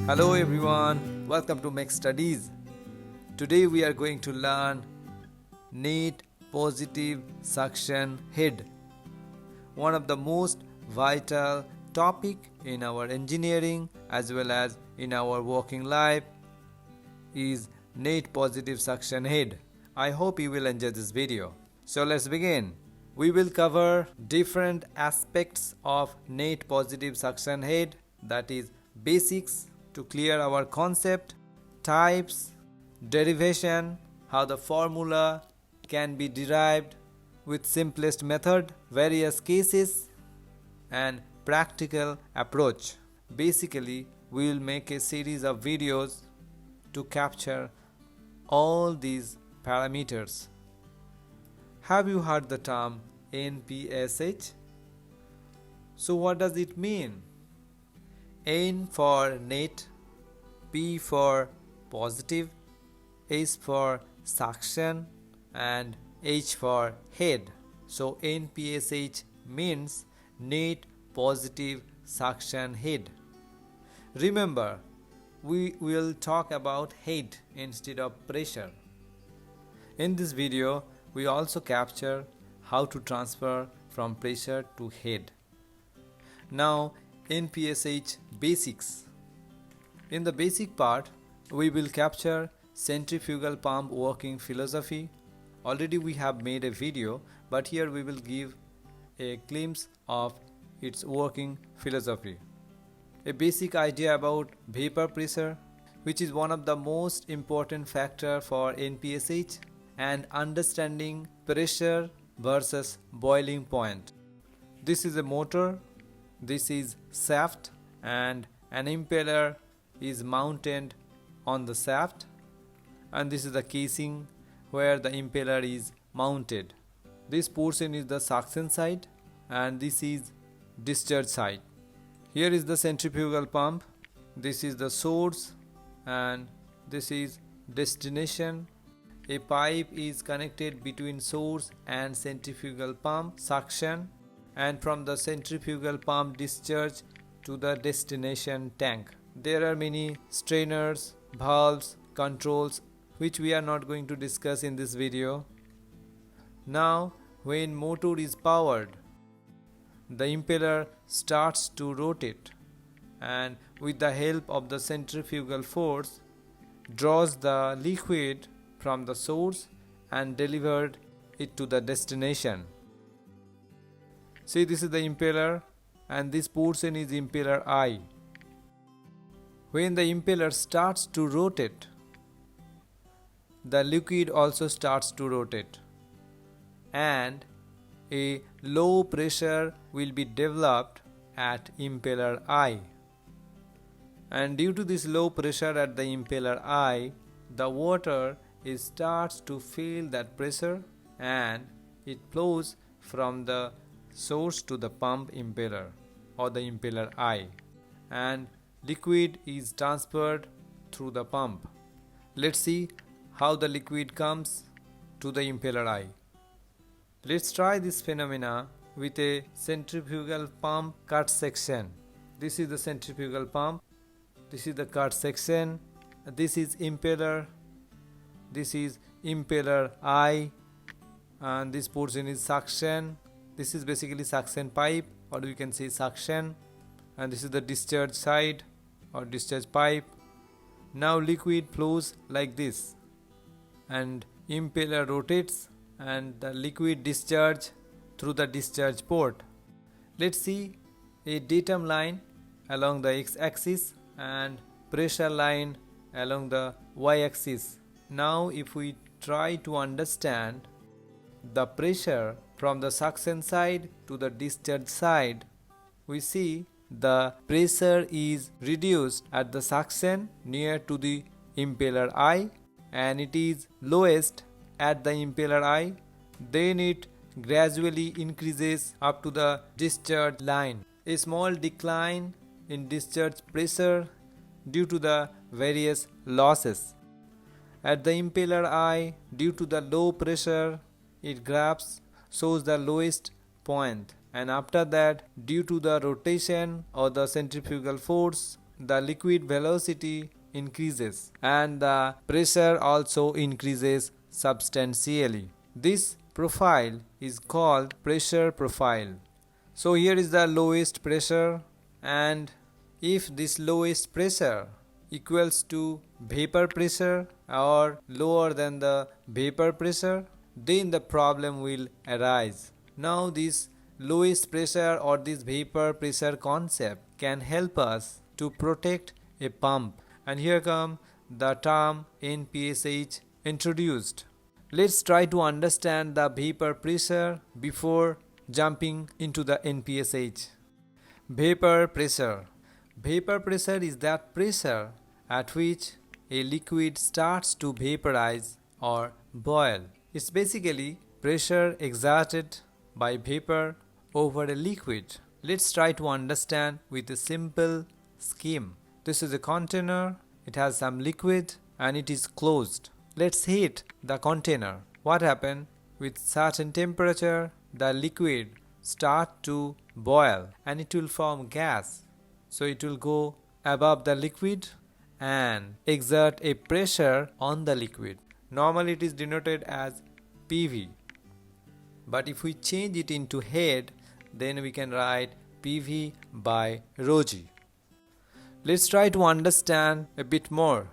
Hello everyone, welcome to Make Studies. Today we are going to learn net positive suction head, one of the most vital topic in our engineering as well as in our working life is net positive suction head. I hope you will enjoy this video. So let's begin. We will cover different aspects of net positive suction head, that is basics to clear our concept, types, derivation, how the formula can be derived with simplest method, various cases and practical approach. Basically, we will make a series of videos to capture all these parameters. Have you heard the term NPSH? So what does it mean? N for net, P for positive, S for suction and H for head. So NPSH means net positive suction head. Remember, we will talk about head instead of pressure. In this video, we also capture how to transfer from pressure to head. Now, NPSH basics. In the basic part, we will capture centrifugal pump working philosophy. Already we have made a video, but here we will give a glimpse of its working philosophy. A basic idea about vapor pressure, which is one of the most important factor for NPSH, and understanding pressure versus boiling point. This is a motor, this is shaft, and an impeller is mounted on the shaft, and this is the casing where the impeller is mounted. This portion is the suction side and this is discharge side. Here is the centrifugal pump, this is the source and this is destination. A pipe is connected between source and centrifugal pump suction, and from the centrifugal pump discharge to the destination tank. There are many strainers, valves, controls which we are not going to discuss in this video. Now, when motor is powered, the impeller starts to rotate and with the help of the centrifugal force draws the liquid from the source and delivered it to the destination. See, this is the impeller and this portion is impeller I. When the impeller starts to rotate, the liquid also starts to rotate and a low pressure will be developed at impeller I. And due to this low pressure at the impeller I, the water starts to feel that pressure and it flows from the source to the pump impeller or the impeller I, and liquid is transferred through the pump. Let's see how the liquid comes to the impeller I. Let's try this phenomena with a centrifugal pump cut section. This is the centrifugal pump, this is the cut section, this is impeller, this is impeller I, and this portion is suction. This is basically suction pipe, or we can say suction, and this is the discharge side or discharge pipe. Now liquid flows like this and impeller rotates and the liquid discharge through the discharge port. Let's see a datum line along the x-axis and pressure line along the y-axis. Now if we try to understand the pressure from the suction side to the discharge side, we see the pressure is reduced at the suction near to the impeller I and it is lowest at the impeller I, then it gradually increases up to the discharge line. A small decline in discharge pressure due to the various losses. At the impeller I, due to the low pressure, it graphs shows the lowest point, and after that, due to the rotation or the centrifugal force, the liquid velocity increases and the pressure also increases substantially. This profile is called pressure profile. So here is the lowest pressure, and if this lowest pressure equals to vapor pressure or lower than the vapor pressure, then the problem will arise. Now this lowest pressure or this vapor pressure concept can help us to protect a pump. And here come the term NPSH introduced. Let's try to understand the vapor pressure before jumping into the NPSH. Vapor pressure. Vapor pressure is that pressure at which a liquid starts to vaporize or boil. It's basically pressure exerted by vapor over a liquid. Let's try to understand with a simple scheme. This is a container, it has some liquid and it is closed. Let's heat the container. What happens? With certain temperature, the liquid start to boil and it will form gas. So it will go above the liquid and exert a pressure on the liquid. Normally it is denoted as PV. But if we change it into head, then we can write PV by rho g. Let's try to understand a bit more.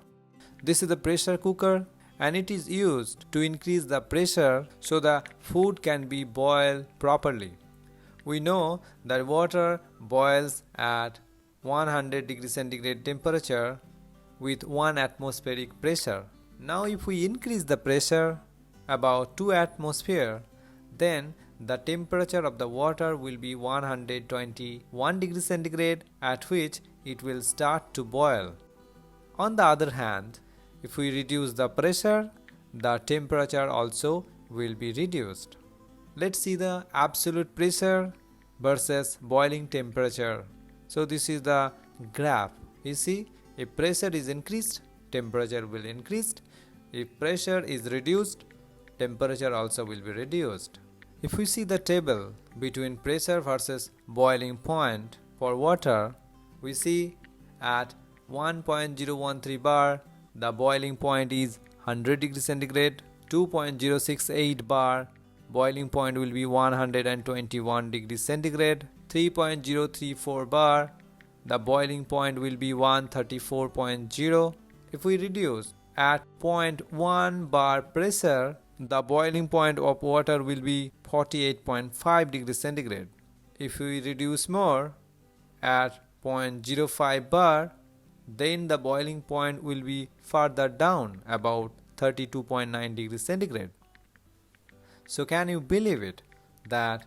This is the pressure cooker and it is used to increase the pressure so the food can be boiled properly. We know that water boils at 100 degrees centigrade temperature with 1 atmospheric pressure. Now if we increase the pressure about 2 atmosphere, then the temperature of the water will be 121 degrees centigrade, at which it will start to boil. On the other hand, if we reduce the pressure, the temperature also will be reduced. Let's see the absolute pressure versus boiling temperature. So this is the graph. You see, if pressure is increased, temperature will increase. If pressure is reduced, temperature also will be reduced. If we see the table between pressure versus boiling point for water, we see at 1.013 bar, the boiling point is 100 degrees centigrade. 2.068 bar, boiling point will be 121 degrees centigrade. 3.034 bar, the boiling point will be 134.0. If we reduce at 0.1 bar pressure, the boiling point of water will be 48.5 degrees centigrade. If we reduce more at 0.05 bar, then the boiling point will be further down, about 32.9 degrees centigrade. So can you believe it that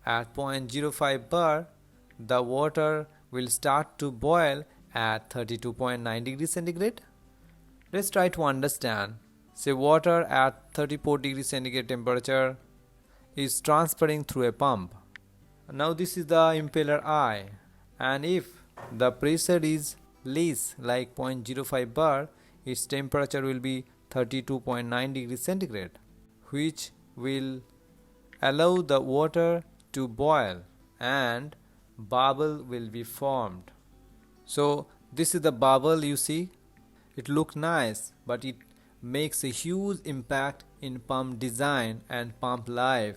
at 0.05 bar, the water will start to boil at 32.9 degrees centigrade? Let's try to understand. Say water at 34 degrees centigrade temperature is transferring through a pump. Now this is the impeller eye, and if the pressure is less, like 0.05 bar, its temperature will be 32.9 degrees centigrade, which will allow the water to boil and bubble will be formed. So this is the bubble you see. It looks nice, but it makes a huge impact in pump design and pump life.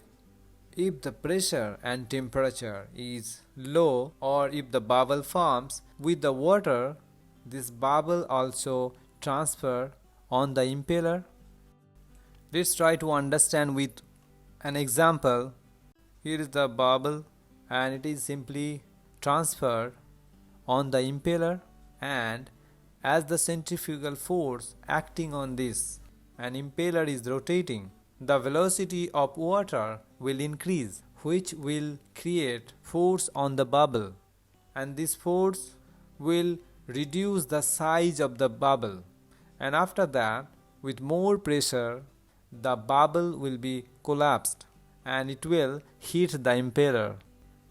If the pressure and temperature is low, or if the bubble forms with the water, this bubble also transfer on the impeller. Let's try to understand with an example. Here is the bubble and it is simply transferred on the impeller, and as the centrifugal force acting on this, an impeller is rotating, the velocity of water will increase, which will create force on the bubble, and this force will reduce the size of the bubble, and after that, with more pressure, the bubble will be collapsed and it will hit the impeller,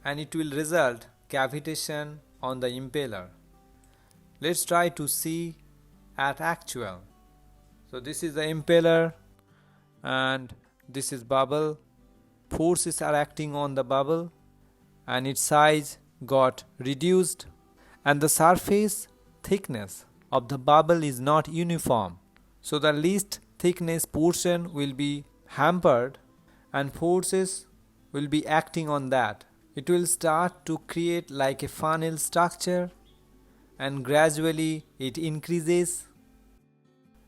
and it will result cavitation on the impeller. Let's try to see at actual. So this is the impeller and this is bubble. Forces are acting on the bubble and its size got reduced, and the surface thickness of the bubble is not uniform. So the least thickness portion will be hampered and forces will be acting on that. It will start to create like a funnel structure, and gradually it increases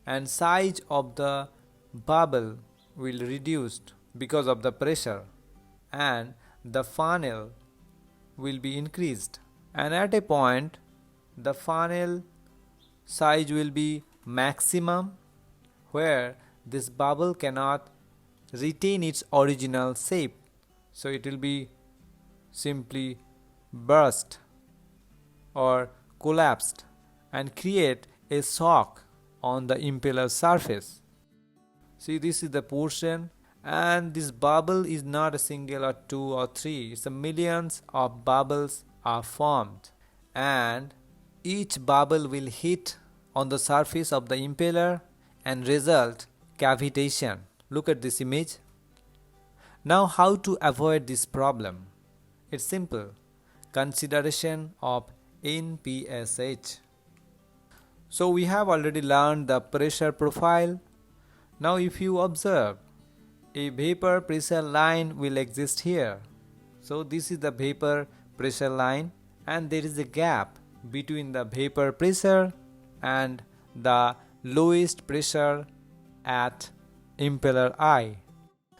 and size of the bubble will reduce because of the pressure, and the funnel will be increased, and at a point the funnel size will be maximum where this bubble cannot retain its original shape, so it will be simply burst or collapsed and create a shock on the impeller surface. See, this is the portion, and this bubble is not a single or two or three, it's a millions of bubbles are formed, and each bubble will hit on the surface of the impeller and result cavitation. Look at this image. Now how to avoid this problem? It's simple. Consideration of NPSH. So we have already learned the pressure profile. Now if you observe, a vapor pressure line will exist here. So this is the vapor pressure line, and there is a gap between the vapor pressure and the lowest pressure at impeller eye.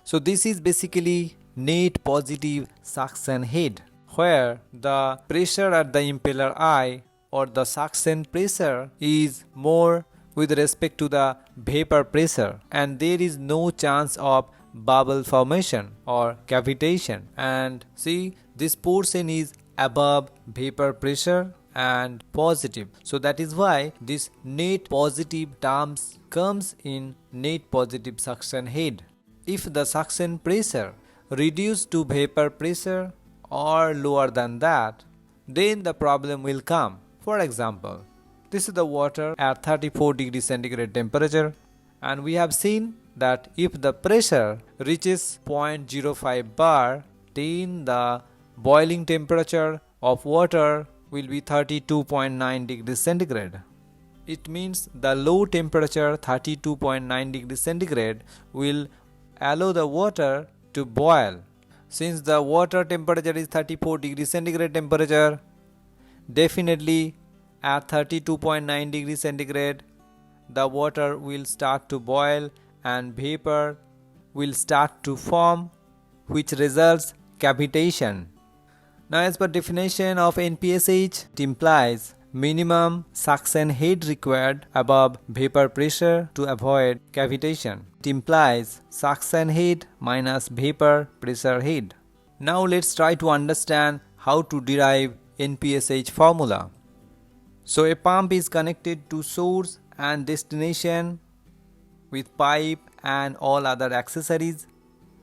So this is basically net positive suction head, where the pressure at the impeller eye or the suction pressure is more with respect to the vapor pressure, and there is no chance of bubble formation or cavitation. And see, this portion is above vapor pressure and positive, so that is why this net positive terms comes in net positive suction head. If the suction pressure reduced to vapor pressure or lower than that, then the problem will come. For example, this is the water at 34 degrees centigrade temperature, and we have seen that if the pressure reaches 0.05 bar, then the boiling temperature of water will be 32.9 degrees centigrade. It means the low temperature 32.9 degrees centigrade will allow the water to boil. Since the water temperature is 34 degrees centigrade temperature, definitely at 32.9 degrees centigrade the water will start to boil and vapor will start to form, which results cavitation. Now as per definition of NPSH, it implies minimum suction head required above vapor pressure to avoid cavitation. It implies suction head minus vapor pressure head. Now let's try to understand how to derive NPSH formula. So a pump is connected to source and destination with pipe and all other accessories,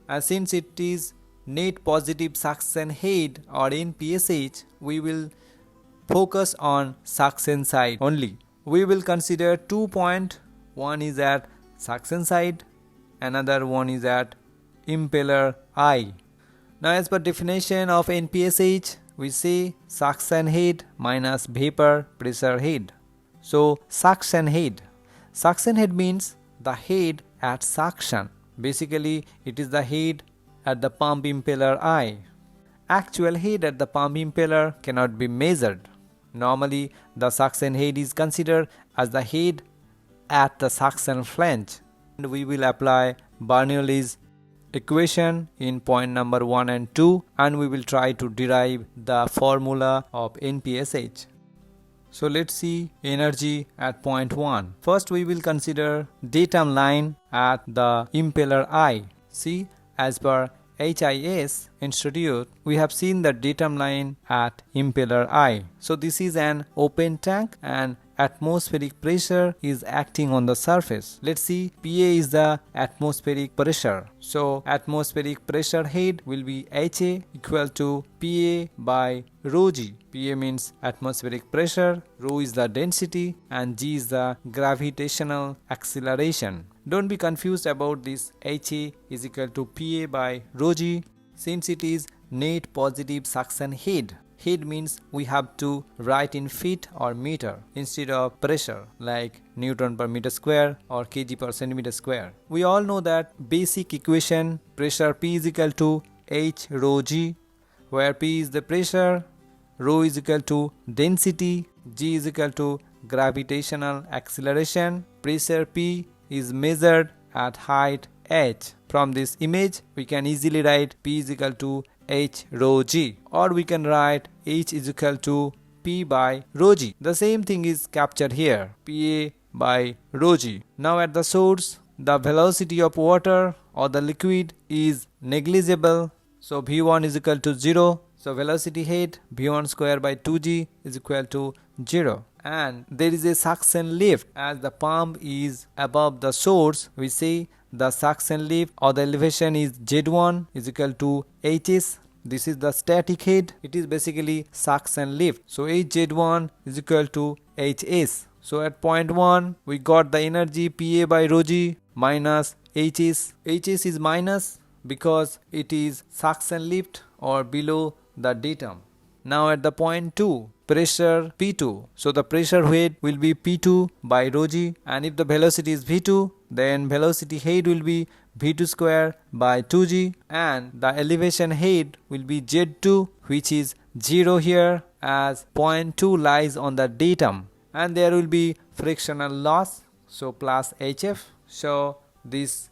and since it is net positive suction head or NPSH, we will focus on suction side only. We will consider 2 points. One is at suction side, another one is at impeller eye. Now as per definition of NPSH, we say suction head minus vapor pressure head. So suction head means the head at suction. Basically it is the head at the pump impeller eye. Actual head at the pump impeller cannot be measured. Normally the suction head is considered as the head at the suction flange, and we will apply Bernoulli's equation in point number 1 and 2, and we will try to derive the formula of NPSH. So let's see energy at point 1. First we will consider datum line at the impeller eye. See, as per HIS Institute, we have seen the datum line at impeller eye. So this is an open tank and atmospheric pressure is acting on the surface. Let's see, PA is the atmospheric pressure. So atmospheric pressure head will be HA equal to PA by rho G. PA means atmospheric pressure, rho is the density, and G is the gravitational acceleration. Don't be confused about this HA is equal to PA by rho G, since it is net positive suction head. Head means we have to write in feet or meter instead of pressure like Newton per meter square or kg per centimeter square. We all know that basic equation pressure P is equal to H rho g, where P is the pressure, rho is equal to density, g is equal to gravitational acceleration. Pressure P is measured at height h. From this image we can easily write P is equal to H rho g, or we can write H is equal to P by rho g. The same thing is captured here, Pa by rho g. Now at the source, the velocity of water or the liquid is negligible, so V1 is equal to 0. So velocity head V1 square by 2g is equal to 0. And there is a suction lift. As the pump is above the source, we say the suction lift or the elevation is Z1 is equal to Hs. This is the static head. It is basically suction lift. So Hz1 is equal to Hs. So at point 1 we got the energy Pa by rho g minus Hs. Hs is minus because it is suction lift or below the datum. Now at the point 2, pressure P2. So the pressure head will be P2 by rho g, and if the velocity is V2, then velocity head will be V2 square by 2g, and the elevation head will be Z2, which is 0 here as point 2 lies on the datum, and there will be frictional loss, so plus HF. So this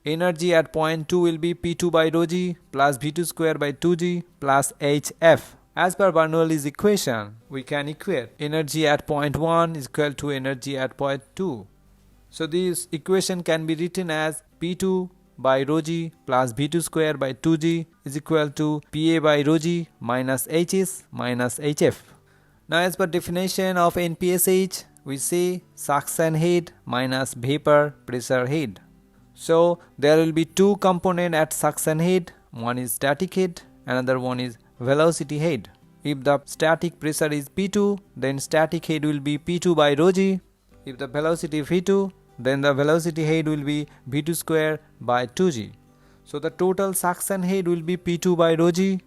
energy at point 2 will be P2 by rho g plus V2 square by 2g plus HF. As per Bernoulli's equation, we can equate energy at point 1 is equal to energy at point 2. So this equation can be written as P2 by rho g plus V2 square by 2g is equal to Pa by rho g minus Hs minus Hf. Now as per definition of NPSH, we say suction head minus vapor pressure head. So there will be two components at suction head. One is static head, another one is velocity head. If the static pressure is P2, then static head will be P2 by rho g. If the velocity is V2, then the velocity head will be V2 square by 2g. So the total suction head will be P2 by rho g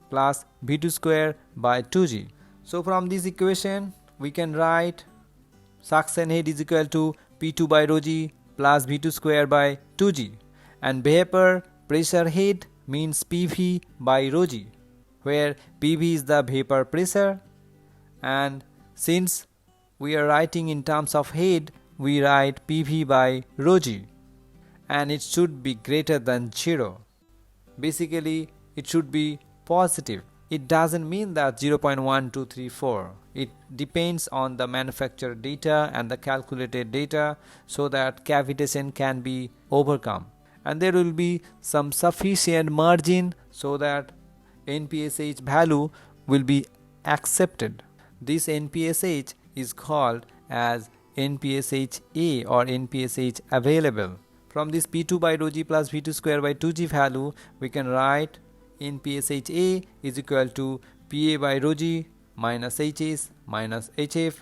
plus V2 square by 2g. So from this equation we can write suction head is equal to P2 by rho g plus V2 square by 2g, and vapor pressure head means PV by rho g, where PV is the vapor pressure, and since we are writing in terms of head, we write PV by rho g, and it should be greater than 0. Basically it should be positive. It doesn't mean that 0.1234. It depends on the manufacturer data and the calculated data, so that cavitation can be overcome, and there will be some sufficient margin so that NPSH value will be accepted. This NPSH is called as NPSH A or NPSH Available. From this P2 by rho g plus V2 square by 2g value, we can write NPSH A is equal to Pa by rho g minus Hs minus Hf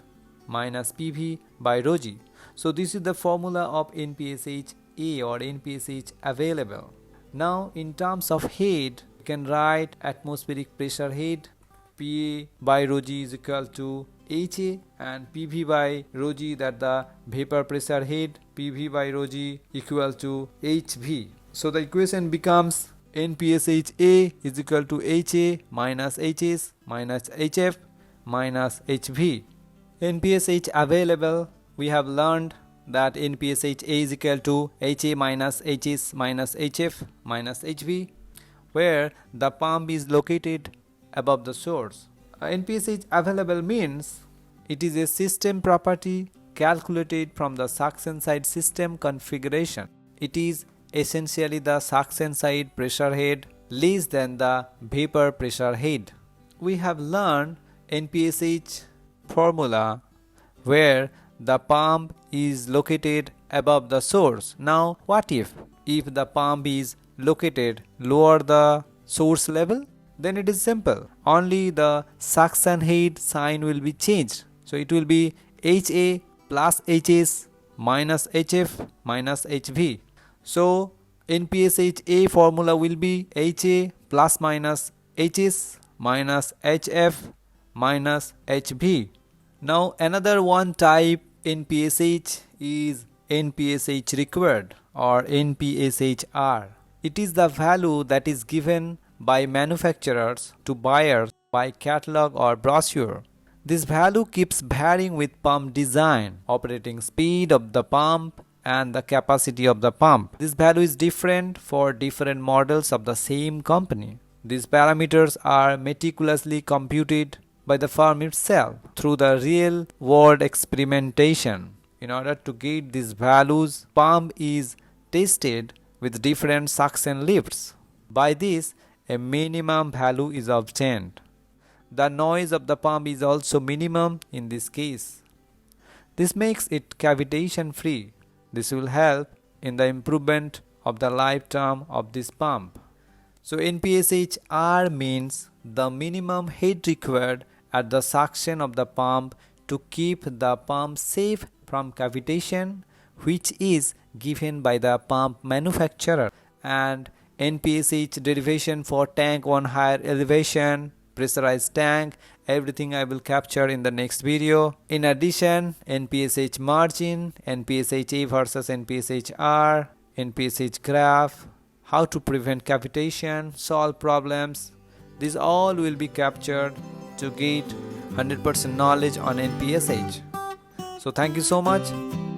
minus PV by rho g. So this is the formula of NPSH A or NPSH Available. Now in terms of head, we can write atmospheric pressure head Pa by rho g is equal to Ha, and PV by rho g, that the vapor pressure head, PV by rho g equal to HV. So the equation becomes NPSH A is equal to Ha minus Hs minus Hf minus Hv. NPSH Available, we have learned that NPSH A is equal to Ha minus Hs minus Hf minus Hv, where the pump is located above the source. NPSH Available means it is a system property calculated from the suction side system configuration. It is essentially the suction side pressure head less than the vapor pressure head. We have learned NPSH formula where the pump is located above the source. Now what if the pump is located lower the source level? Then it is simple. Only the suction head sign will be changed. So it will be Ha plus Hs minus Hf minus Hv. So NPSH A formula will be Ha plus minus Hs minus HF minus HV. Now another one type NPSH is NPSH Required or NPSH-R. It is the value that is given by manufacturers to buyers by catalog or brochure. This value keeps varying with pump design, operating speed of the pump, and the capacity of the pump. This value is different for different models of the same company. These parameters are meticulously computed by the firm itself through the real world experimentation. In order to get these values, pump is tested with different suction lifts. By this, a minimum value is obtained. The noise of the pump is also minimum in this case. This makes it cavitation free. This will help in the improvement of the lifetime of this pump. So NPSH-R means the minimum head required at the suction of the pump to keep the pump safe from cavitation, which is given by the pump manufacturer. And NPSH derivation for tank on higher elevation, pressurized tank, everything I will capture in the next video. In addition, NPSH margin, NPSH A versus NPSH-R, NPSH graph, how to prevent cavitation, solve problems. These all will be captured to get 100% knowledge on NPSH. So thank you so much.